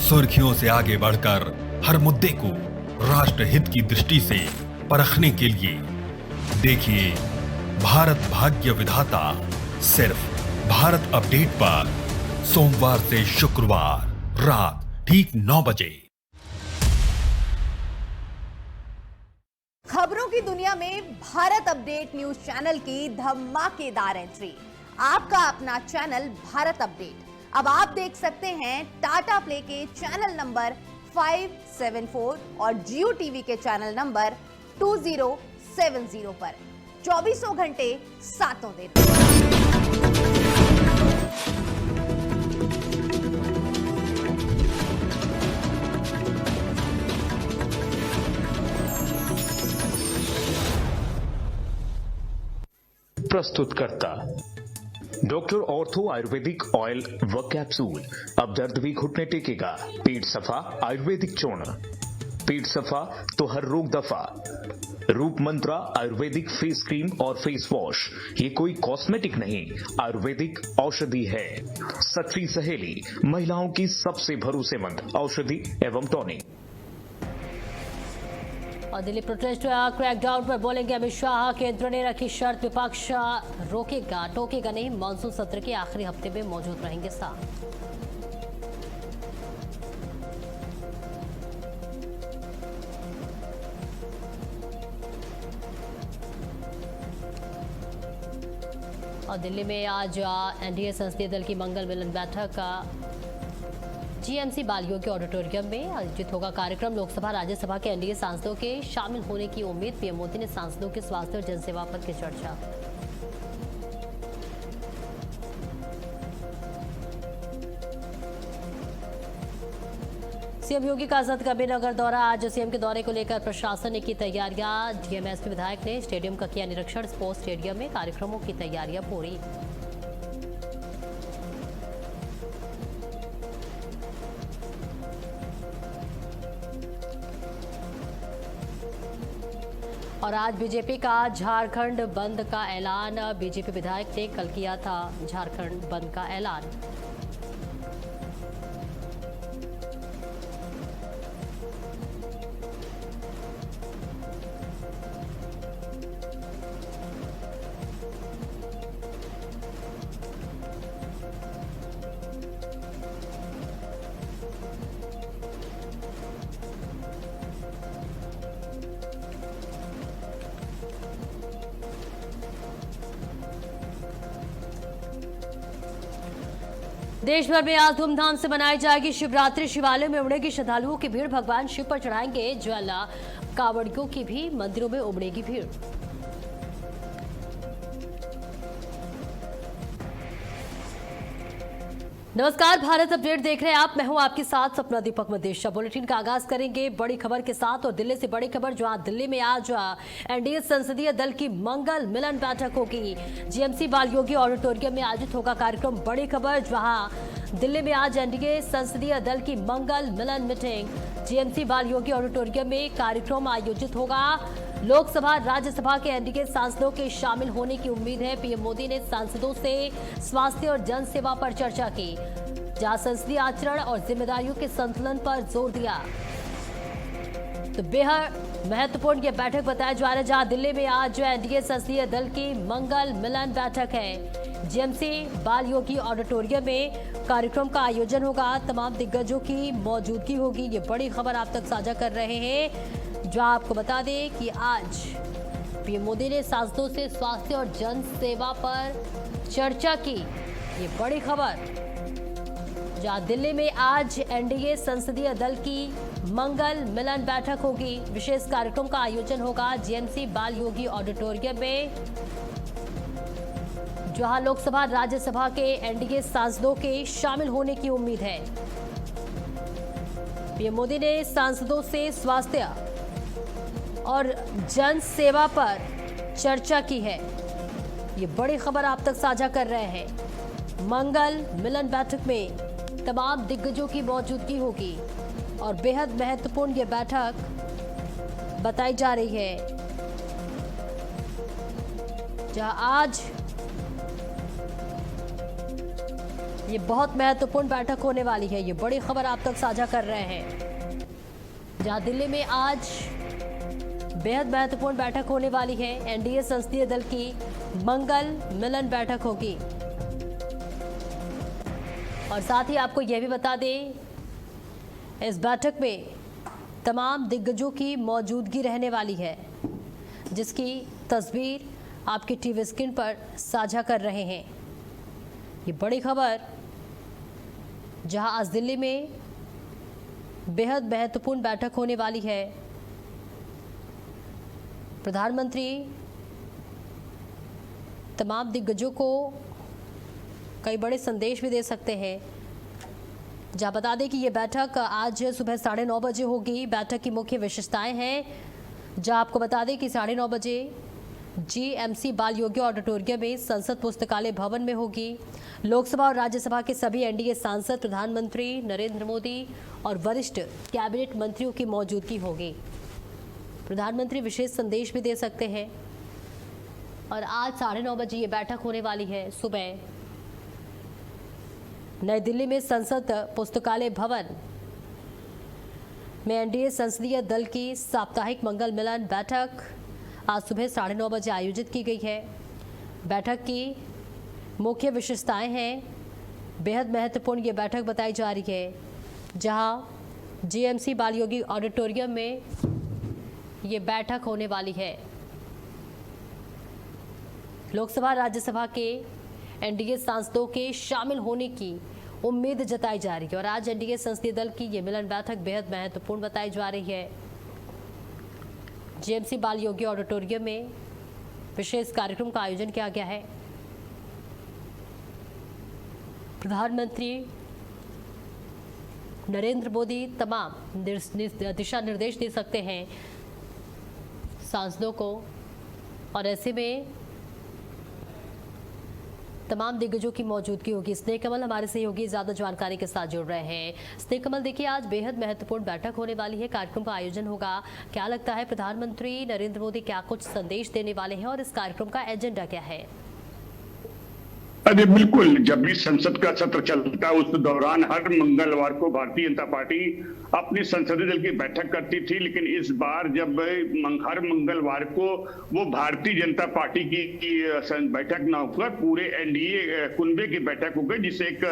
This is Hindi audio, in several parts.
सुर्खियों से आगे बढ़कर हर मुद्दे को राष्ट्र हित की दृष्टि से परखने के लिए देखिए भारत भाग्य विधाता सिर्फ भारत अपडेट पर सोमवार से शुक्रवार रात ठीक 9 बजे। खबरों की दुनिया में भारत अपडेट न्यूज चैनल की धमाकेदार एंट्री। आपका अपना चैनल भारत अपडेट अब आप देख सकते हैं टाटा प्ले के चैनल नंबर 574 और जियो टीवी के चैनल नंबर 2070 पर 24 घंटे 7 दिन। प्रस्तुतकर्ता डॉक्टर ऑर्थो आयुर्वेदिक ऑयल व कैप्सूल। अब दर्द भी घुटने टेकेगा। पेट सफा आयुर्वेदिक चूर्ण, पेट सफा तो हर रोग दफा। रूप मंत्रा आयुर्वेदिक फेस क्रीम और फेस वॉश, ये कोई कॉस्मेटिक नहीं, आयुर्वेदिक औषधि है। सच्ची सहेली, महिलाओं की सबसे भरोसेमंद औषधि एवं टॉनिक। और दिल्ली प्रोटेस्ट क्रैकडाउन पर बोलेंगे अमित शाह। केंद्र ने रखी शर्त, विपक्ष रोकेगा टोकेगा नहीं। मानसून सत्र के आखिरी हफ्ते में मौजूद रहेंगे शाह। और दिल्ली में आज एनडीए संसदीय दल की मंगल मिलन बैठक का जीएमसी बालयोगी ऑडिटोरियम में आयोजित होगा कार्यक्रम। लोकसभा राज्यसभा के एनडीए सांसदों के शामिल होने की उम्मीद। पीएम मोदी ने सांसदों के स्वास्थ्य और जनसेवा पर की चर्चा। सीएम योगी का आजाद कबीरनगर दौरा। आज सीएम के दौरे को लेकर प्रशासन ने की तैयारियां। डीएमएसपी विधायक ने स्टेडियम का किया निरीक्षण। स्पोर्ट्स स्टेडियम में कार्यक्रमों की तैयारियां पूरी। और आज बीजेपी का झारखंड बंद का ऐलान। बीजेपी विधायक ने कल किया था झारखंड बंद का ऐलान। देश भर में आज धूमधाम से मनाई जाएगी शिवरात्रि। शिवालयों में उमड़ेगी श्रद्धालुओं की भीड़। भगवान शिव पर चढ़ाएंगे जल। कांवड़ियों की भी मंदिरों में उमड़ेगी भीड़। नमस्कार, भारत अपडेट देख रहे हैं आप। मैं हूं आपके साथ सपना दीपक मदेशा। बुलेटिन का आगाज करेंगे बड़ी खबर के साथ। और दिल्ली से बड़ी खबर, जहां दिल्ली में आज एनडीए संसदीय दल की मंगल मिलन बैठक होगी। जीएमसी बालयोगी ऑडिटोरियम में आयोजित होगा कार्यक्रम। बड़ी खबर, जहां दिल्ली में आज एनडीए संसदीय दल की मंगल मिलन मीटिंग जीएमसी बालयोगी ऑडिटोरियम में कार्यक्रम आयोजित होगा। लोकसभा राज्यसभा के एनडीए सांसदों के शामिल होने की उम्मीद है। पीएम मोदी ने सांसदों से स्वास्थ्य और जन सेवा पर चर्चा की, जहां संसदीय आचरण और जिम्मेदारियों के संतुलन पर जोर दिया। तो बेहद महत्वपूर्ण यह बैठक बताया जा रहा है, जहां दिल्ली में आज एनडीए संसदीय दल की मंगल मिलन बैठक है। जीएमसी बालयोगी ऑडिटोरियम में कार्यक्रम का आयोजन होगा। तमाम दिग्गजों की मौजूदगी होगी। ये बड़ी खबर आप तक साझा कर रहे हैं। जो आपको बता दें कि आज पीएम मोदी ने सांसदों से स्वास्थ्य और जन सेवा पर चर्चा की। ये बड़ी खबर, जहां दिल्ली में आज एनडीए संसदीय दल की मंगल मिलन बैठक होगी। विशेष कार्यक्रम का आयोजन होगा जीएमसी बालयोगी ऑडिटोरियम में, जहां लोकसभा राज्यसभा के एनडीए सांसदों के शामिल होने की उम्मीद है। पीएम मोदी ने सांसदों से स्वास्थ्य और जन सेवा पर चर्चा की है। ये बड़ी खबर आप तक साझा कर रहे हैं। मंगल मिलन बैठक में तमाम दिग्गजों की मौजूदगी होगी और बेहद महत्वपूर्ण ये बैठक बताई जा रही है, जहां आज ये बहुत महत्वपूर्ण बैठक होने वाली है। ये बड़ी खबर आप तक साझा कर रहे हैं, जहां दिल्ली में आज बेहद महत्वपूर्ण बैठक होने वाली है। एनडीए संसदीय दल की मंगल मिलन बैठक होगी। और साथ ही आपको यह भी बता दें, इस बैठक में तमाम दिग्गजों की मौजूदगी रहने वाली है, जिसकी तस्वीर आपकी टीवी स्क्रीन पर साझा कर रहे हैं। ये बड़ी खबर, जहां आज दिल्ली में बेहद महत्वपूर्ण बैठक होने वाली है। प्रधानमंत्री तमाम दिग्गजों को कई बड़े संदेश भी दे सकते हैं। जहां बता दें कि ये बैठक आज सुबह 9:30 बजे होगी। बैठक की मुख्य विशेषताएं हैं, जहां आपको बता दें कि 9:30 बजे जीएमसी बाल योगी ऑडिटोरियम में संसद पुस्तकालय भवन में होगी। लोकसभा और राज्यसभा के सभी एनडीए सांसद, प्रधानमंत्री नरेंद्र मोदी और वरिष्ठ कैबिनेट मंत्रियों की मौजूदगी होगी। प्रधानमंत्री विशेष संदेश भी दे सकते हैं। और आज 9:30 बजे ये बैठक होने वाली है। सुबह नई दिल्ली में संसद पुस्तकालय भवन में एनडीए संसदीय दल की साप्ताहिक मंगल मिलन बैठक आज सुबह 9:30 बजे आयोजित की गई है। बैठक की मुख्य विशेषताएं हैं, बेहद महत्वपूर्ण ये बैठक बताई जा रही है, जहां जीएमसी बाल योगी ऑडिटोरियम में ये बैठक होने वाली है। लोकसभा राज्यसभा के एनडीए सांसदों के शामिल होने की उम्मीद जताई जा रही है। और आज एनडीए संसदीय दल की ये मिलन बैठक बेहद महत्वपूर्ण बताई जा रही है। जीएमसी बाल योगी ऑडिटोरियम में विशेष कार्यक्रम का आयोजन किया गया है। प्रधानमंत्री नरेंद्र मोदी तमाम दिशा निर्देश दे सकते हैं सांसदों को, और ऐसे में तमाम दिग्गजों की मौजूदगी होगी। स्नेह कमल हमारे सहयोगी ज्यादा जानकारी के साथ जुड़ रहे हैं। स्नेह कमल, देखिए आज बेहद महत्वपूर्ण बैठक होने वाली है, कार्यक्रम का आयोजन होगा। क्या लगता है प्रधानमंत्री नरेंद्र मोदी क्या कुछ संदेश देने वाले हैं और इस कार्यक्रम का एजेंडा क्या है? अरे बिल्कुल, जब भी संसद का सत्र चलता है उस दौरान हर मंगलवार को भारतीय जनता पार्टी अपनी संसदीय दल की बैठक करती थी, लेकिन इस बार जब हर मंगलवार को वो भारतीय जनता पार्टी की बैठक न होकर पूरे एनडीए कुनबे की बैठक हो गई, जिसे एक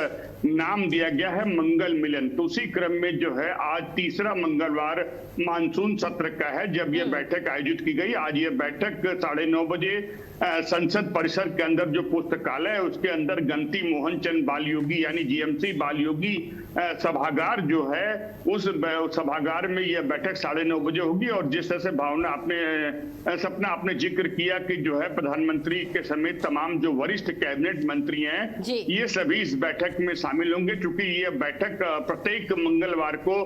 नाम दिया गया है मंगल मिलन। तो उसी क्रम में जो है आज तीसरा मंगलवार मानसून सत्र का है जब यह बैठक आयोजित की गई। आज ये बैठक 9:30 बजे संसद परिसर के अंदर जो पुस्तकालय है उसके अंदर गंती मोहन चंद बाल योगी यानी जीएमसी बाल योगी सभागार जो है उस सभागार में यह बैठक 9:30 बजे होगी। और जिस तरह से सपना आपने जिक्र किया कि जो है प्रधानमंत्री के समेत तमाम जो वरिष्ठ कैबिनेट मंत्री हैं ये सभी इस बैठक में शामिल होंगे, क्योंकि ये बैठक प्रत्येक मंगलवार को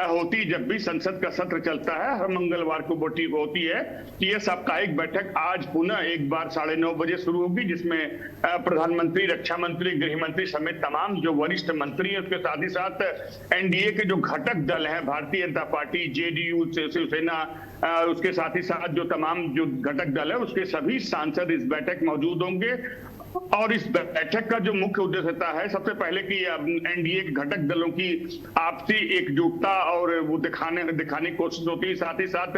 होती, जब भी संसद का सत्र चलता है हर मंगलवार को होती है। ये साप्ताहिक बैठक आज पुनः एक बार 9:30 बजे शुरू होगी, जिसमें प्रधानमंत्री, रक्षा मंत्री, गृह मंत्री समेत तमाम जो वरिष्ठ मंत्री हैं, उसके साथ ही साथ एनडीए के जो घटक दल हैं, भारतीय जनता पार्टी, जेडीयू, शिवसेना, उसके साथ ही साथ जो तमाम जो घटक दल है उसके सभी सांसद इस बैठक मौजूद होंगे। और इस बैठक का जो मुख्य उद्देश्य होता है, सबसे पहले कि एनडीए के घटक दलों की आपसी एकजुटता और वो दिखाने की कोशिश होती है। साथ ही साथ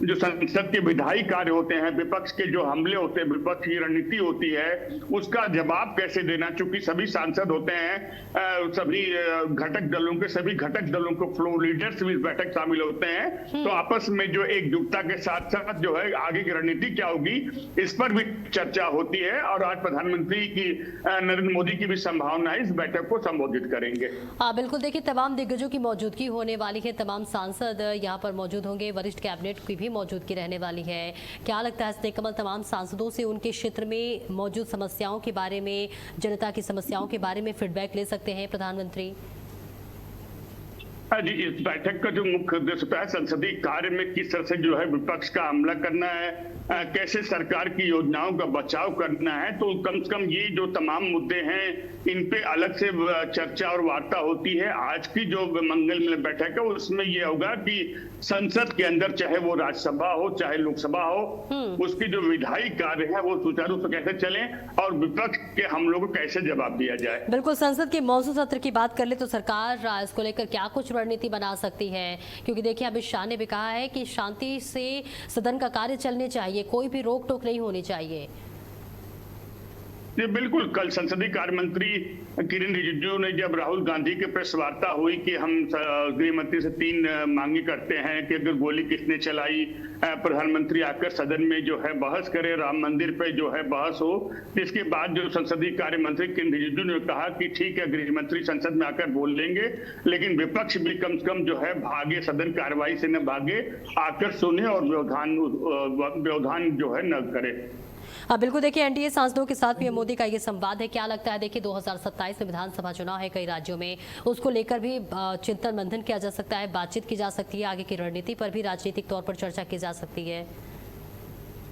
जो संसद के विधायी कार्य होते हैं, विपक्ष के जो हमले होते हैं, विपक्ष की रणनीति होती है, उसका जवाब कैसे देना, चूंकि सभी सांसद होते हैं, सभी घटक दलों के फ्लोर लीडर्स भी इस बैठक शामिल होते हैं। तो आपस में जो एकजुटता के साथ साथ जो है आगे की रणनीति क्या होगी, इस पर भी चर्चा होती है। और आज प्रधानमंत्री की नरेंद्र मोदी की भी संभावना है इस बैठक को संबोधित करेंगे। हाँ बिल्कुल, देखिए तमाम दिग्गजों की मौजूदगी होने वाली है, तमाम सांसद यहाँ पर मौजूद होंगे, वरिष्ठ कैबिनेट की भी मौजूदगी रहने वाली है। क्या लगता है स्नेह कमल, तमाम सांसदों से उनके क्षेत्र में मौजूद समस्याओं के बारे में, जनता की समस्याओं के बारे में फीडबैक ले सकते हैं प्रधानमंत्री? जी, इस बैठक का जो मुख्य उद्देश्य होता है संसदीय कार्य में किस तरह से जो है विपक्ष का हमला करना है, कैसे सरकार की योजनाओं का बचाव करना है। तो कम से कम ये जो तमाम मुद्दे हैं इन पे अलग से चर्चा और वार्ता होती है। आज की जो मंगल मिलन बैठक है उसमें ये होगा कि संसद के अंदर चाहे वो राज्यसभा हो चाहे लोकसभा हो, उसकी जो विधायी कार्य है वो सुचारू रूप से कैसे चले और विपक्ष के हमलों को कैसे जवाब दिया जाए। बिल्कुल, संसद के मौजूद सत्र की बात कर ले तो सरकार इसको लेकर क्या कुछ रणनीति बना सकती है, क्योंकि देखिए अमित शाह ने भी कहा है कि शांति से सदन का कार्य चलने चाहिए, कोई भी रोक टोक नहीं होनी चाहिए। जी बिल्कुल, कल संसदीय कार्य मंत्री किरेन रिजिजू ने जब राहुल गांधी के प्रेस वार्ता हुई कि हम गृह मंत्री से 3 मांगे करते हैं कि अगर गोली किसने चलाई, प्रधानमंत्री आकर सदन में जो है बहस करे, राम मंदिर पे जो है बहस हो। इसके बाद जो संसदीय कार्य मंत्री किरेन रिजिजू ने कहा कि ठीक है गृह मंत्री संसद में आकर बोल लेंगे, लेकिन विपक्ष भी कम से कम जो है भागे, सदन कार्रवाई से न भागे, आकर सुने और व्यवधान जो है न करे। हाँ बिल्कुल, देखिए एनडीए सांसदों के साथ पीएम मोदी का ये संवाद है। क्या लगता है, देखिए 2027 में विधानसभा चुनाव है कई राज्यों में, उसको लेकर भी चिंतन मंथन किया जा सकता है, बातचीत की जा सकती है, आगे की रणनीति पर भी राजनीतिक तौर पर चर्चा की जा सकती है।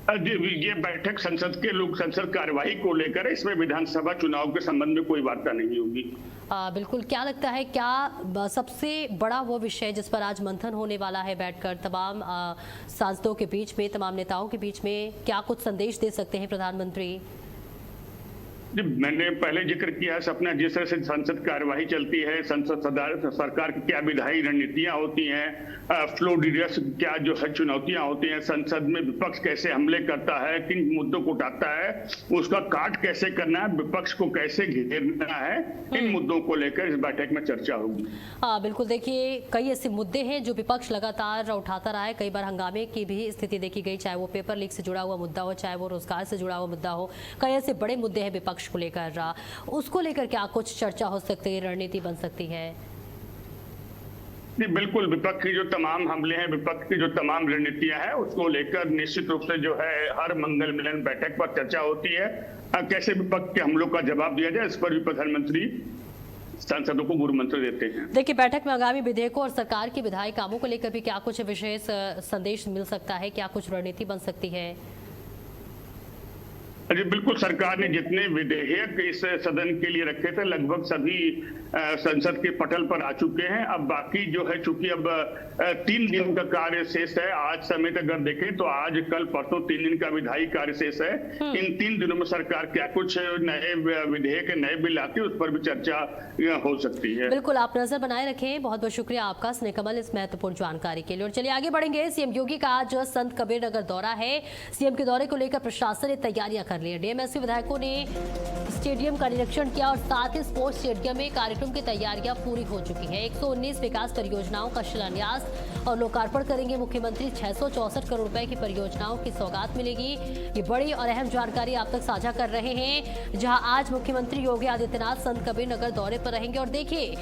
ये बैठक संसद के लोक संसद कार्यवाही को लेकर है, इसमें विधानसभा चुनाव के संबंध में कोई वार्ता नहीं होगी। बिल्कुल, क्या लगता है क्या सबसे बड़ा वो विषय जिस पर आज मंथन होने वाला है बैठकर तमाम सांसदों के बीच में, तमाम नेताओं के बीच में, क्या कुछ संदेश दे सकते हैं प्रधानमंत्री? जी, मैंने पहले जिक्र किया है सपना, जिस तरह से संसद कार्यवाही चलती है, संसद सरकार की क्या विधायी रणनीतियां होती हैं, फ्लो लीडर्स क्या जो है चुनौतियां होती हैं, संसद में विपक्ष कैसे हमले करता है, किन मुद्दों को उठाता है, उसका काट कैसे करना है, विपक्ष को कैसे घेरना है, इन मुद्दों को लेकर इस बैठक में चर्चा होगी। हाँ बिल्कुल, देखिए कई ऐसे मुद्दे हैं जो विपक्ष लगातार उठाता रहा है, कई बार हंगामे की भी स्थिति देखी गई, चाहे वो पेपर लीक से जुड़ा हुआ मुद्दा हो, चाहे वो रोजगार से जुड़ा हुआ मुद्दा हो, कई ऐसे बड़े मुद्दे हैं विपक्ष को लेकर। उसको लेकर क्या कुछ चर्चा हो सकती है, रणनीति बन सकती है? जी बिल्कुल, विपक्ष की जो तमाम हमले हैं, विपक्ष की जो तमाम रणनीतियां हैं, उसको लेकर निश्चित रूप से जो है हर मंगल मिलन बैठक पर चर्चा होती है। कैसे विपक्ष के हमलों का जवाब दिया जाए, इस पर भी प्रधानमंत्री सांसदों को गुरु मंत्र देते हैं। देखिए बैठक में आगामी विधेयकों और सरकार के विधायी कामों को लेकर भी क्या कुछ विशेष संदेश मिल सकता है, क्या कुछ रणनीति बन सकती है? जी बिल्कुल, सरकार ने जितने विधेयक इस सदन के लिए रखे थे लगभग सभी संसद के पटल पर आ चुके हैं। अब बाकी जो है, चूंकि अब 3 दिन का कार्य शेष है, आज समेत अगर देखें तो आज कल परसों 3 दिन का विधायी कार्य शेष है। इन 3 दिनों में सरकार क्या कुछ नए विधेयक, नए बिल आते हैं, उस पर भी चर्चा हो सकती है। बिल्कुल, आप नजर बनाए रखें। बहुत बहुत शुक्रिया आपका स्नेह कमल इस महत्वपूर्ण जानकारी के लिए। और चलिए आगे बढ़ेंगे। सीएम योगी का आज संत कबीर नगर दौरा है। सीएम के दौरे को लेकर प्रशासन ने तैयारियां कर ली है। डीएमएसपी विधायकों ने स्टेडियम का निरीक्षण किया और साथ ही स्पोर्ट्स स्टेडियम में कार्यक्रम की तैयारियां पूरी हो चुकी है। 119 विकास परियोजनाओं का शिलान्यास और लोकार्पण करेंगे मुख्यमंत्री। 664 करोड़ रुपए की परियोजनाओं की सौगात मिलेगी। ये बड़ी और अहम जानकारी आप तक साझा कर रहे हैं, जहां आज मुख्यमंत्री योगी आदित्यनाथ संत कबीर नगर दौरे पर रहेंगे। और देखिए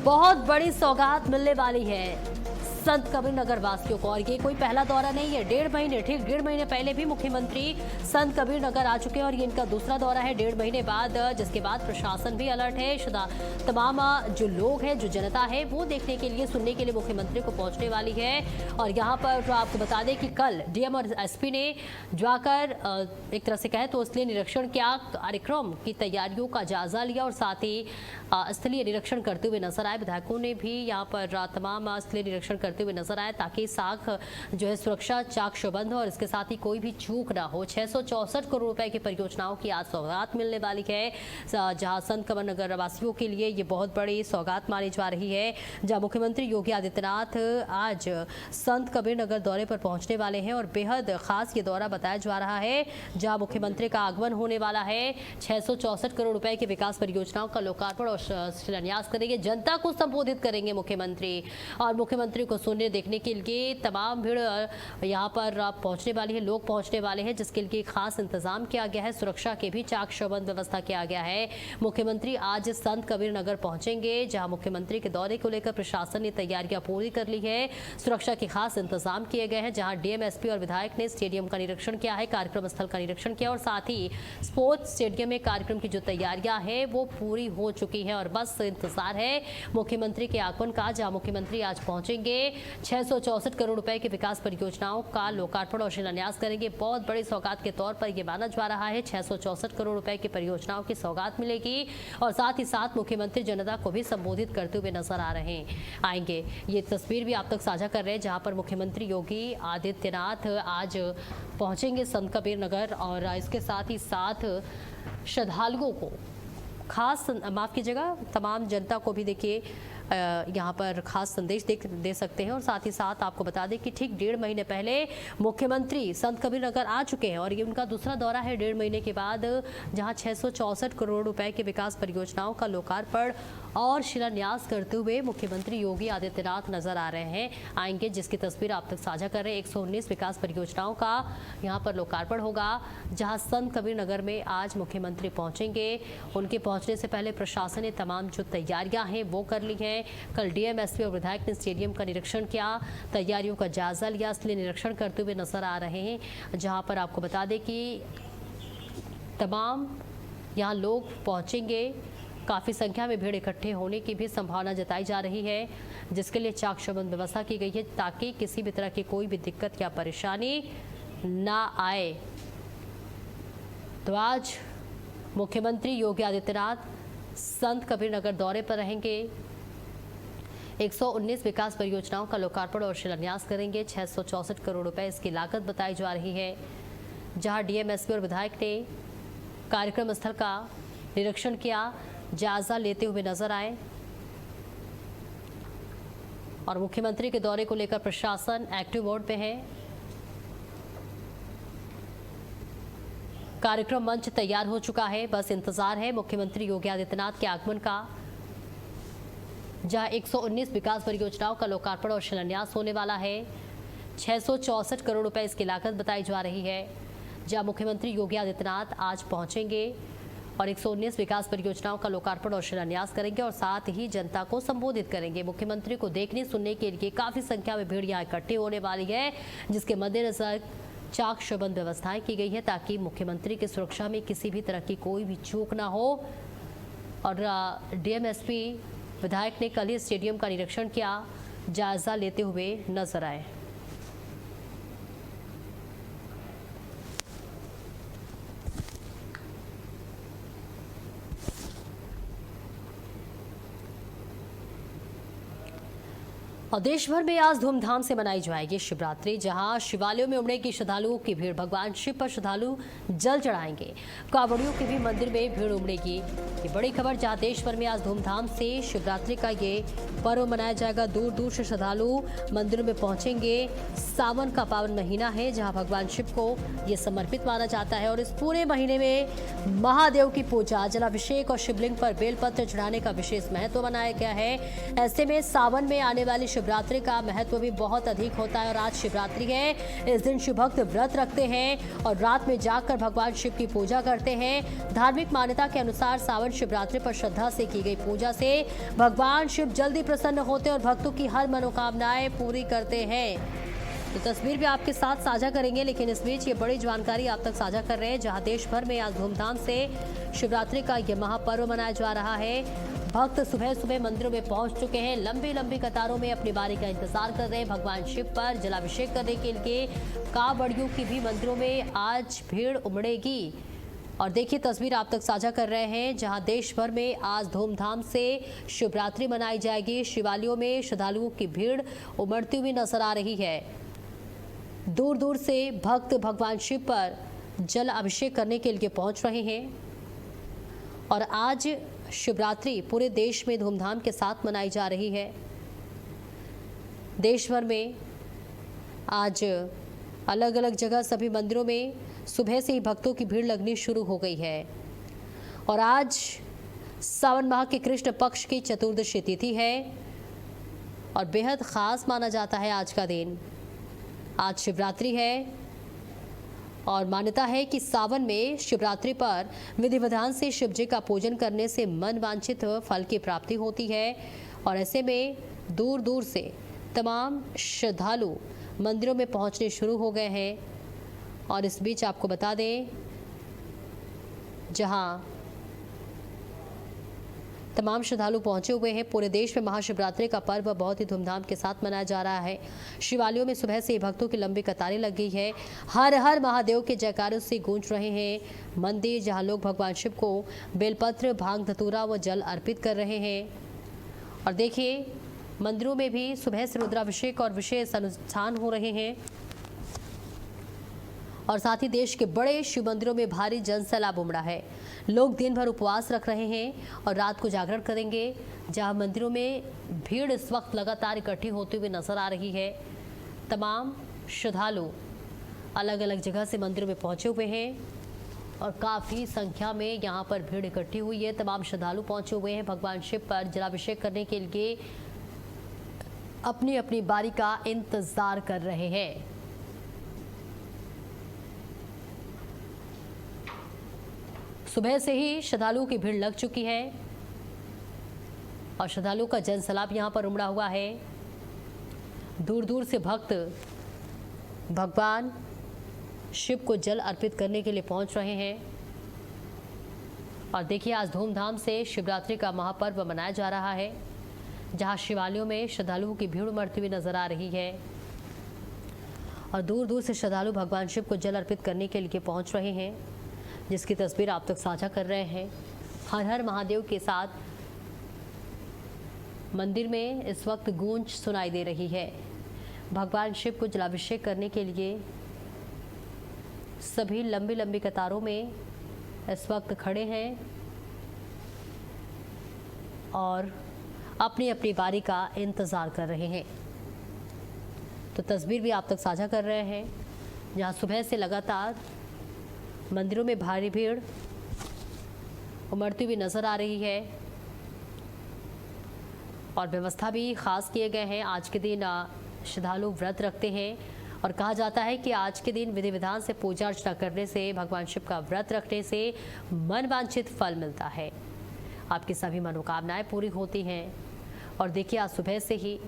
बहुत बड़ी सौगात मिलने वाली है संत कबीर नगर वासियों को। और ये कोई पहला दौरा नहीं है, 1.5 महीने पहले भी मुख्यमंत्री संत कबीर नगर आ चुके हैं और ये इनका दूसरा दौरा है 1.5 महीने बाद, जिसके बाद प्रशासन भी अलर्ट है। तमाम जो लोग हैं, जो जनता है, वो देखने के लिए, सुनने के लिए मुख्यमंत्री को पहुंचने वाली है। और यहाँ पर आपको बता दें कि कल डीएम और एसपी ने जाकर एक तरह से कहे तो स्थलीय निरीक्षण किया, कार्यक्रम की तैयारियों का जायजा लिया और साथ ही स्थलीय निरीक्षण करते हुए नजर आए। विधायकों ने भी यहाँ पर तमाम स्थलीय निरीक्षण करते हुए नजर आए ताकि साख जो है सुरक्षा चाक चौबंद हो और इसके साथ ही कोई भी चूक ना हो। 664 करोड़ रुपए की परियोजनाओं की आज सौगात मिलने वाली है, जहां संत कबीर नगर वासियों के लिए ये बहुत बड़ी सौगात मानी जा रही है। जहां मुख्यमंत्री योगी आदित्यनाथ आज संत कबीर नगर दौरे पर पहुंचने वाले हैं और बेहद खास ये दौरा बताया जा रहा है, जहां मुख्यमंत्री का आगमन होने वाला है। 664 करोड़ रुपए की विकास परियोजनाओं का लोकार्पण और शिलान्यास करेंगे, जनता को संबोधित करेंगे मुख्यमंत्री और मुख्यमंत्री को सुनने देखने के लिए तमाम भीड़ यहाँ पर पहुँचने वाली है, लोग पहुँचने वाले हैं, जिसके लिए खास इंतजाम किया गया है। सुरक्षा के भी चाक चौबंद व्यवस्था किया गया है। मुख्यमंत्री आज संत कबीर नगर पहुंचेंगे, जहां मुख्यमंत्री के दौरे को लेकर प्रशासन ने तैयारियां पूरी कर ली है। सुरक्षा के खास इंतजाम किए गए हैं, जहां डीएम, एसपी और विधायक ने स्टेडियम का निरीक्षण किया है, कार्यक्रम स्थल का निरीक्षण किया और साथ ही स्पोर्ट्स स्टेडियम में कार्यक्रम की जो तैयारियां हैं वो पूरी हो चुकी है और बस इंतजार है मुख्यमंत्री के आगमन का, जहां मुख्यमंत्री आज पहुंचेंगे। 664 करोड़ रुपए की विकास परियोजनाओं का लोकार्पण और शिलान्यास करेंगे। बहुत बड़ी सौगात के तौर पर यह माना जा रहा है। 664 करोड़ रुपए की परियोजनाओं की सौगात मिलेगी और साथ ही साथ मुख्यमंत्री जनता को भी संबोधित करते हुए नजर आ रहे आएंगे। ये तस्वीर भी आप तक साझा कर रहे हैं, जहां पर मुख्यमंत्री योगी आदित्यनाथ आज पहुंचेंगे संत कबीर नगर और इसके साथ ही साथ श्रद्धालुओं को खास, माफ कीजिएगा, तमाम जनता को भी देखिए यहाँ पर खास संदेश दे सकते हैं। और साथ ही साथ आपको बता दें कि ठीक 1.5 महीने पहले मुख्यमंत्री संत कबीर नगर आ चुके हैं और ये उनका दूसरा दौरा है 1.5 महीने के बाद, जहाँ 664 करोड़ रुपए के विकास परियोजनाओं का लोकार्पण और शिलान्यास करते हुए मुख्यमंत्री योगी आदित्यनाथ नजर आ रहे आएंगे, जिसकी तस्वीर आप तक साझा कर रहे हैं। 119 विकास परियोजनाओं का यहाँ पर लोकार्पण होगा, जहाँ संत कबीर नगर में आज मुख्यमंत्री पहुंचेंगे। उनके पहुंचने से पहले प्रशासन ने तमाम जो तैयारियां हैं वो कर ली हैं। कल डीएम, एसपी और विधायक ने स्टेडियम का निरीक्षण किया, तैयारियों का जायजा लिया, इसलिए निरीक्षण करते हुए नजर आ रहे हैं। जहां पर आपको बता दें कि तमाम यहां लोग पहुंचेंगे, काफ़ी संख्या में भीड़ इकट्ठे होने की भी संभावना जताई जा रही है, जिसके लिए चाक चौबंद व्यवस्था की गई है ताकि किसी भी तरह की कोई भी दिक्कत या परेशानी ना आए। तो आज मुख्यमंत्री योगी आदित्यनाथ संत कबीर नगर दौरे पर रहेंगे। 119 विकास परियोजनाओं का लोकार्पण और शिलान्यास करेंगे। 664 करोड़ रुपए इसकी लागत बताई जा रही है, जहां डीएम, एसपी और विधायक ने कार्यक्रम स्थल का निरीक्षण किया, जायजा लेते हुए नजर आए और मुख्यमंत्री के दौरे को लेकर प्रशासन एक्टिव मोड पे है। कार्यक्रम मंच तैयार हो चुका है, बस इंतजार है मुख्यमंत्री योगी आदित्यनाथ के आगमन का, जहां 119 विकास परियोजनाओं का लोकार्पण और शिलान्यास होने वाला है। 664 करोड़ रुपए इसकी लागत बताई जा रही है, जहां मुख्यमंत्री योगी आदित्यनाथ आज पहुंचेंगे और 119 विकास परियोजनाओं का लोकार्पण और शिलान्यास करेंगे और साथ ही जनता को संबोधित करेंगे। मुख्यमंत्री को देखने सुनने के लिए काफी संख्या में भीड़ यहाँ इकट्ठी होने वाली है, जिसके मद्देनजर चाक चौबंद व्यवस्थाएं की गई है ताकि मुख्यमंत्री की सुरक्षा में किसी भी तरह की कोई भी चूक ना हो। और डीएम, एसपी, विधायक ने कल ही स्टेडियम का निरीक्षण किया, जायजा लेते हुए नजर आए। और देश भर में आज धूमधाम से मनाई जाएगी शिवरात्रि, जहां शिवालयों में उमड़ेगी श्रद्धालुओं की भीड़। भगवान शिव पर श्रद्धालु जल चढ़ाएंगे, कांवड़ियों की भी मंदिर में भीड़ उमड़ेगी। ये बड़ी खबर, जहां देश भर में आज धूमधाम से शिवरात्रि का ये पर्व मनाया जाएगा। दूर दूर से श्रद्धालु मंदिरों में पहुंचेंगे। सावन का पावन महीना है, जहाँ भगवान शिव को ये समर्पित माना जाता है और इस पूरे महीने में महादेव की पूजा, जलाभिषेक और शिवलिंग पर बेलपत्र चढ़ाने का विशेष महत्व बनाया गया है। ऐसे में सावन में आने वाली शिवरात्रि का महत्व भी बहुत अधिक होता है और आज शिवरात्रि है। इस दिन शिव भक्त व्रत रखते हैं और रात में जागकर भगवान शिव की पूजा करते हैं। धार्मिक मान्यता के अनुसार सावन शिवरात्रि पर श्रद्धा से की गई पूजा से भगवान शिव जल्दी प्रसन्न होते हैं और भक्तों की हर मनोकामनाएं पूरी करते हैं। तो तस्वीर भी आपके साथ साझा करेंगे, लेकिन इस बीच ये बड़ी जानकारी आप तक साझा कर रहे हैं, जहां देश भर में आज धूमधाम से शिवरात्रि का ये महापर्व मनाया जा रहा है। भक्त सुबह सुबह मंदिरों में पहुंच चुके हैं, लंबी लंबी कतारों में अपनी बारी का इंतजार कर रहे हैं। भगवान शिव पर जलाभिषेक करने के लिए कांवड़ियों की भी मंदिरों में आज भीड़ उमड़ेगी। और देखिए तस्वीर आप तक साझा कर रहे हैं, जहां देश भर में आज धूमधाम से शिवरात्रि मनाई जाएगी। शिवालयों में श्रद्धालुओं की भीड़ उमड़ती हुई नजर आ रही है। दूर दूर से भक्त भगवान शिव पर जल अभिषेक करने के लिए पहुंच रहे हैं और आज शिवरात्रि पूरे देश में धूमधाम के साथ मनाई जा रही है। देश भर में आज अलग अलग जगह सभी मंदिरों में सुबह से ही भक्तों की भीड़ लगनी शुरू हो गई है और आज सावन माह के कृष्ण पक्ष की चतुर्दशी तिथि है और बेहद ख़ास माना जाता है आज का दिन। आज शिवरात्रि है और मान्यता है कि सावन में शिवरात्रि पर विधि विधान से शिव जी का पूजन करने से मन वांछित फल की प्राप्ति होती है और ऐसे में दूर दूर से तमाम श्रद्धालु मंदिरों में पहुंचने शुरू हो गए हैं। और इस बीच आपको बता दें, जहां तमाम श्रद्धालु पहुंचे हुए हैं, पूरे देश में महाशिवरात्रि का पर्व बहुत ही धूमधाम के साथ मनाया जा रहा है। शिवालयों में सुबह से ही भक्तों की लंबी कतारें लग गई है। हर हर महादेव के जयकारों से गूंज रहे हैं मंदिर, जहां लोग भगवान शिव को बेलपत्र, भांग, धतूरा व जल अर्पित कर रहे हैं। और देखिए, मंदिरों में भी सुबह से रुद्राभिषेक और विशेष अनुष्ठान हो रहे हैं और साथ ही देश के बड़े शिव मंदिरों में भारी जनसैलाब उमड़ा है। लोग दिन भर उपवास रख रहे हैं और रात को जागरण करेंगे। जहां मंदिरों में भीड़ इस वक्त लगातार इकट्ठी होती हुई नजर आ रही है। तमाम श्रद्धालु अलग अलग जगह से मंदिरों में पहुंचे हुए हैं और काफ़ी संख्या में यहां पर भीड़ इकट्ठी हुई है। तमाम श्रद्धालु पहुंचे हुए हैं भगवान शिव पर जलाभिषेक करने के लिए, अपनी अपनी बारी का इंतजार कर रहे हैं। सुबह से ही श्रद्धालुओं की भीड़ लग चुकी है और श्रद्धालुओं का जनसैलाब यहां पर उमड़ा हुआ है। दूर दूर से भक्त भगवान शिव को जल अर्पित करने के लिए पहुंच रहे हैं। और देखिए, आज धूमधाम से शिवरात्रि का महापर्व मनाया जा रहा है, जहां शिवालयों में श्रद्धालुओं की भीड़ उमड़ती हुई नजर आ रही है और दूर दूर से श्रद्धालु भगवान शिव को जल अर्पित करने के लिए पहुंच रहे हैं, जिसकी तस्वीर आप तक साझा कर रहे हैं। हर हर महादेव के साथ मंदिर में इस वक्त गूंज सुनाई दे रही है। भगवान शिव को जलाभिषेक करने के लिए सभी लंबी लंबी कतारों में इस वक्त खड़े हैं और अपनी अपनी बारी का इंतज़ार कर रहे हैं। तो तस्वीर भी आप तक साझा कर रहे हैं, जहां सुबह से लगातार मंदिरों में भारी भीड़ उमड़ती हुई नजर आ रही है और व्यवस्था भी खास किए गए हैं। आज के दिन श्रद्धालु व्रत रखते हैं और कहा जाता है कि आज के दिन विधि विधान से पूजा अर्चना करने से, भगवान शिव का व्रत रखने से मन वांछित फल मिलता है, आपकी सभी मनोकामनाएं पूरी होती हैं। और देखिए, आज सुबह से ही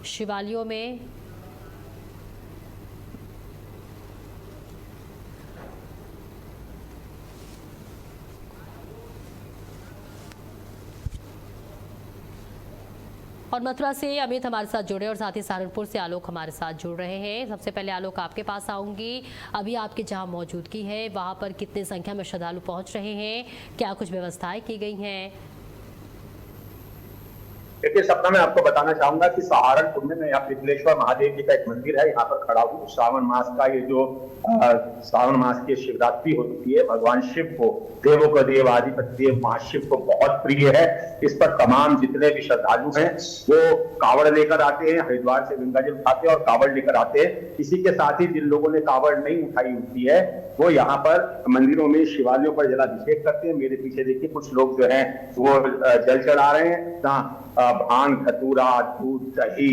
शिवालयों में और मथुरा से अमित हमारे साथ जुड़े और साथ ही सहारनपुर से आलोक हमारे साथ जुड़ रहे हैं। सबसे पहले आलोक, आपके पास आऊंगी। अभी आपके जहां मौजूदगी है, वहां पर कितने संख्या में श्रद्धालु पहुंच रहे हैं, क्या कुछ व्यवस्थाएं की गई हैं? देखिए सपना, मैं आपको बताना चाहूंगा कि सहारनपुर में मैं यहाँ पिपलेश्वर महादेव जी का एक मंदिर है, यहाँ पर खड़ा हूँ। श्रावण मास का ये जो श्रावण मास की शिवरात्रि होती है, भगवान शिव को, देवों का देव, आदिपति देव महाशिव को बहुत प्रिय है। इस पर तमाम जितने भी श्रद्धालु हैं वो कावड़ लेकर आते हैं, हरिद्वार से गंगा जल उठाते हैं और कावड़ लेकर आते हैं। इसी के साथ ही जिन लोगों ने कावड़ नहीं उठाई होती है वो यहाँ पर मंदिरों में, शिवालयों पर जलाभिषेक करते हैं। मेरे पीछे देखिए, कुछ लोग जो हैं वो जल चढ़ा रहे हैं, जहाँ भांग, धतूरा, दूध, दही,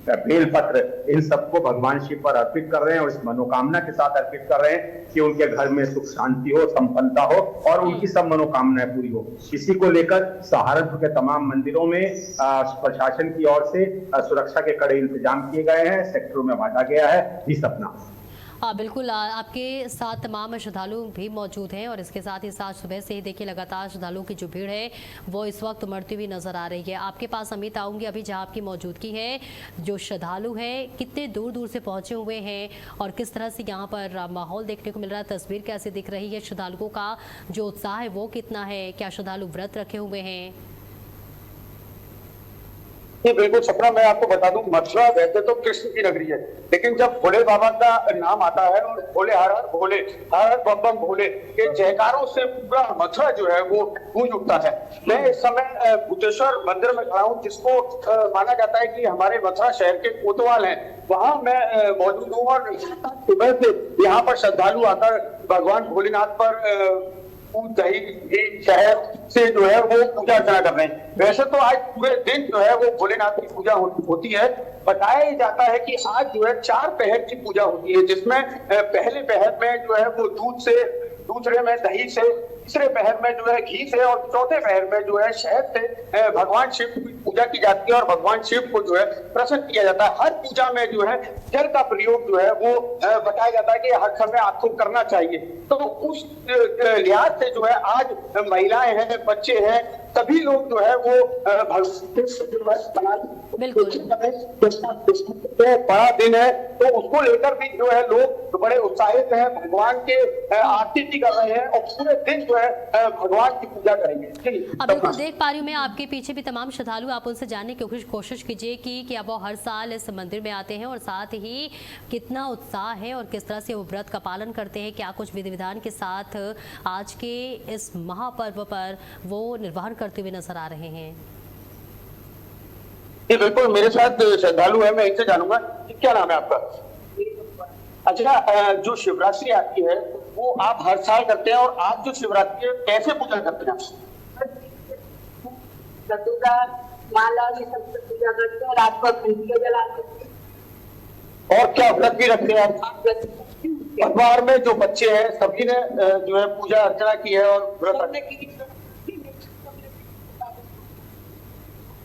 बेलपत्र, इन सबको भगवान शिव पर अर्पित कर रहे हैं और इस मनोकामना के साथ अर्पित कर रहे हैं कि उनके घर में सुख शांति हो, संपन्नता हो और उनकी सब मनोकामनाएं पूरी हो। इसी को लेकर सहारनपुर के तमाम मंदिरों में प्रशासन की ओर से सुरक्षा के कड़े इंतजाम किए गए हैं, सेक्टरों में बांटा गया है। जी सपना। हाँ बिल्कुल, आपके साथ तमाम श्रद्धालु भी मौजूद हैं और इसके साथ ही साथ सुबह से ही देखिए लगातार श्रद्धालुओं की जो भीड़ है वो इस वक्त उमड़ती हुई नजर आ रही है। आपके पास अमित आऊंगी, अभी जहाँ आपकी मौजूदगी है, जो श्रद्धालु हैं कितने दूर दूर से पहुंचे हुए हैं और किस तरह से यहाँ पर माहौल देखने को मिल रहा है, तस्वीर कैसे दिख रही है, श्रद्धालुओं का जो उत्साह है वो कितना है, क्या श्रद्धालु व्रत रखे हुए हैं? बिल्कुल सपना, मैं आपको बता दूं, मथुरा वैसे तो कृष्ण की नगरी है, लेकिन जब भोले बाबा का नाम आता है और भोले हर हर भोले, हर हर बम बम भोले के जयकारों से पूरा मथुरा जो है वो गूंज उठता है। मैं इस समय भूतेश्वर मंदिर में खड़ा हूँ, जिसको माना जाता है कि हमारे मथुरा शहर के कोतवाल हैं, वहां मैं मौजूद हूँ और सुबह से यहाँ पर श्रद्धालु आकर भगवान भोलेनाथ पर दूध दही घी शहद से जो है वो पूजा अर्चना कर रहे हैं। वैसे तो आज पूरे दिन जो है वो भोलेनाथ की पूजा होती है। बताया ही जाता है कि आज जो है 4 पहर की पूजा होती है, जिसमें पहले पहर में जो है वो दूध से, दूसरे में दही से, तीसरे पहर में जो है घी से और चौथे पहर में जो है शहद से भगवान शिव की पूजा की जाती है और भगवान शिव को जो है प्रसन्न किया जाता है। हर पूजा में जो है जल का प्रयोग जो है वो बताया जाता है कि हर समय आपको करना चाहिए। तो उस लिहाज से जो है आज महिलाएं हैं, बच्चे हैं, सभी लोग जो है वो बिल्कुल बड़ा दिन है, तो उसको लेकर भी जो है लोग बड़े उत्साहित हैं, भगवान के आरती भी कर रहे हैं और पूरे दिन जो है भगवान की पूजा करेंगे। अब बिल्कुल देख पा रही हूँ मैं आपके पीछे भी तमाम श्रद्धालु, आप उनसे जानने की कोशिश कीजिए कि अब वो हर साल इस मंदिर में आते हैं और साथ ही कितना उत्साह है और किस तरह से वो व्रत का पालन करते हैं, क्या कुछ विधि विधान के साथ आज के इस महापर्व पर वो निर्वहन करते हुए नजर आ रहे हैं। जी बिल्कुल, मेरे साथ श्रद्धालु है, मैं इनसे जानूंगा कि क्या नाम है आपका? अच्छा, जो शिवरात्रि आती है वो आप हर साल करते हैं और आज जो शिवरात्रि है कैसे पूजा करते हैं आप? माला ये सब पूजा करते हैं, रात को घंटियां जलाते हैं। और क्या व्रत भी रखते हैं आप? परिवार में जो बच्चे हैं सभी ने जो है पूजा अर्चना की है और व्रत रखने की।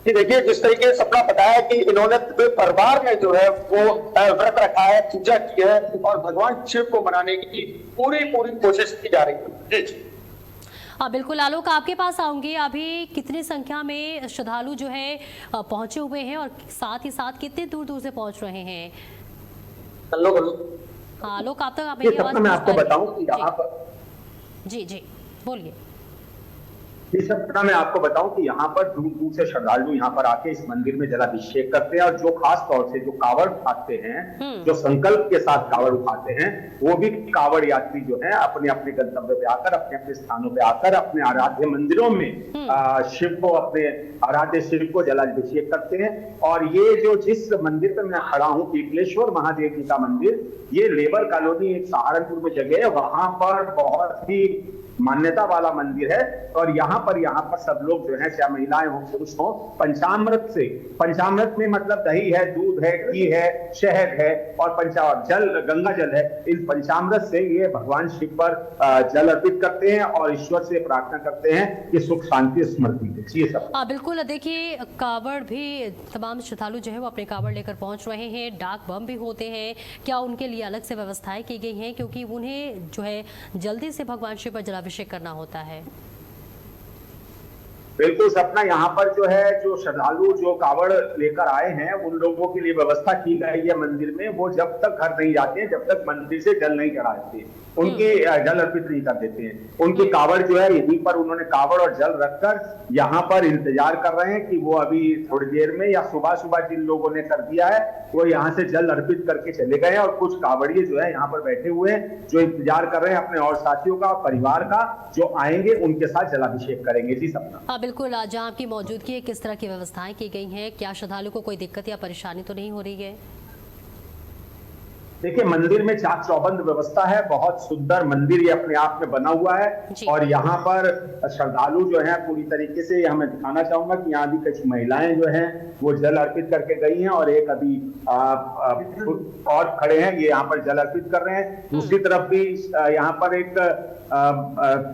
देखिए, जिस तरीके से अपना बताया कि इन्होंने परिवार में जो है वो व्रत रखा है, पूजा की है और भगवान शिव को मनाने की पूरी कोशिश की जा रही है। जी हाँ बिल्कुल आलोक, आपके पास आऊंगी। अभी कितनी संख्या में श्रद्धालु जो है पहुंचे हुए हैं और साथ ही साथ कितने दूर दूर से पहुंच रहे हैं? हाँ आलोक, आप तक मेरी आवाज? मैं आपको बताऊं कि यहाँ पर जी बोलिए। ये सब मैं आपको बताऊं कि यहाँ पर दूर दूर से श्रद्धालु यहाँ पर आके इस मंदिर में जलाभिषेक करते हैं और जो खास तौर से जो कावड़ उठाते हैं, जो संकल्प के साथ कावड़ उठाते हैं, वो भी कावड़ यात्री जो है अपने अपने गंतव्य पे आकर, अपने अपने स्थानों पे आकर अपने आराध्य मंदिरों में शिव को, अपने आराध्य शिव को जलाभिषेक करते हैं। और ये जो जिस मंदिर पे मैं खड़ा हूँ, टिकलेश्वर महादेव जी का मंदिर, ये लेबर कॉलोनी एक सहारनपुर में जगह है, वहां पर बहुत ही मान्यता वाला मंदिर है। और यहाँ पर सब लोग जो है, चाहे महिलाएं हो पुरुष हो, पंचामृत में मतलब दही है, दूध है, घी है, शहद है और जल, गंगा जल है, इन पंचामृत से ये भगवान शिव पर जल अर्पित करते हैं और ईश्वर से प्रार्थना करते हैं कि सुख शांति स्मृति दे। ये सब बिल्कुल, देखिए कावड़ भी, तमाम श्रद्धालु जो है वो अपने कावड़ लेकर पहुंच रहे हैं। डाक बम भी होते हैं, क्या उनके लिए अलग से व्यवस्थाएं की गई हैं, क्योंकि उन्हें जो है जल्दी से भगवान शिव पर जलाभिषेक करना होता है? बिल्कुल सपना, यहाँ पर जो है, जो श्रद्धालु जो कावड़ लेकर आए हैं, उन लोगों के लिए व्यवस्था की गई है मंदिर में। वो जब तक घर नहीं जाते हैं, जब तक मंदिर से जल नहीं चढ़ाते, उनकी जल अर्पित नहीं कर देते हैं। उनकी कावड़ जो है यहीं पर उन्होंने कावड़ और जल रखकर यहाँ पर इंतजार कर रहे हैं कि वो अभी थोड़ी देर में या सुबह जिन लोगों ने कर दिया है वो यहाँ से जल अर्पित करके चले गए। और कुछ कावड़िए जो है यहाँ पर बैठे हुए हैं, जो इंतजार कर रहे हैं अपने और साथियों का, परिवार का, जो आएंगे उनके साथ जलाभिषेक करेंगे। जी सपना। बिल्कुल, जहाँ आपकी मौजूदगी है, किस तरह की व्यवस्थाएं की गई हैं? क्या श्रद्धालु को कोई दिक्कत या परेशानी तो नहीं हो रही है? देखिए, मंदिर में चाक चौबंद व्यवस्था है, बहुत सुंदर मंदिर ये अपने आप में बना हुआ है। और यहाँ पर श्रद्धालु जो है पूरी तरीके से, मैं दिखाना चाहूंगा कि यहाँ भी कुछ महिलाएं जो हैं वो जल अर्पित करके गई हैं और एक अभी और खड़े हैं, ये यहाँ पर जल अर्पित कर रहे हैं। दूसरी तरफ भी यहाँ पर एक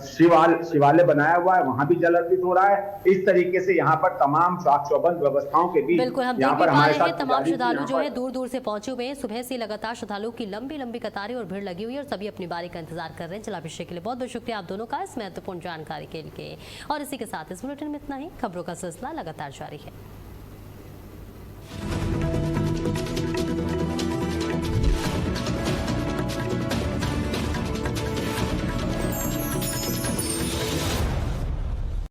शिवालय बनाया हुआ है, वहां भी जल अर्पित हो रहा है। इस तरीके से यहाँ पर तमाम चाक चौबंद व्यवस्थाओं के बीच बिल्कुल हम देख पा रहे हैं तमाम श्रद्धालु जो है दूर दूर से पहुंचे हुए हैं। सुबह से लगातार श्रद्धालुओं की लंबी कतारें और भीड़ लगी हुई है और सभी अपनी बारी का इंतजार कर रहे हैं जलाभिषेक के लिए। बहुत बहुत शुक्रिया आप दोनों का इस महत्वपूर्ण जानकारी के लिए। और इसी के साथ इस बुलेटिन में इतना ही। खबरों का सिलसिला लगातार जारी है।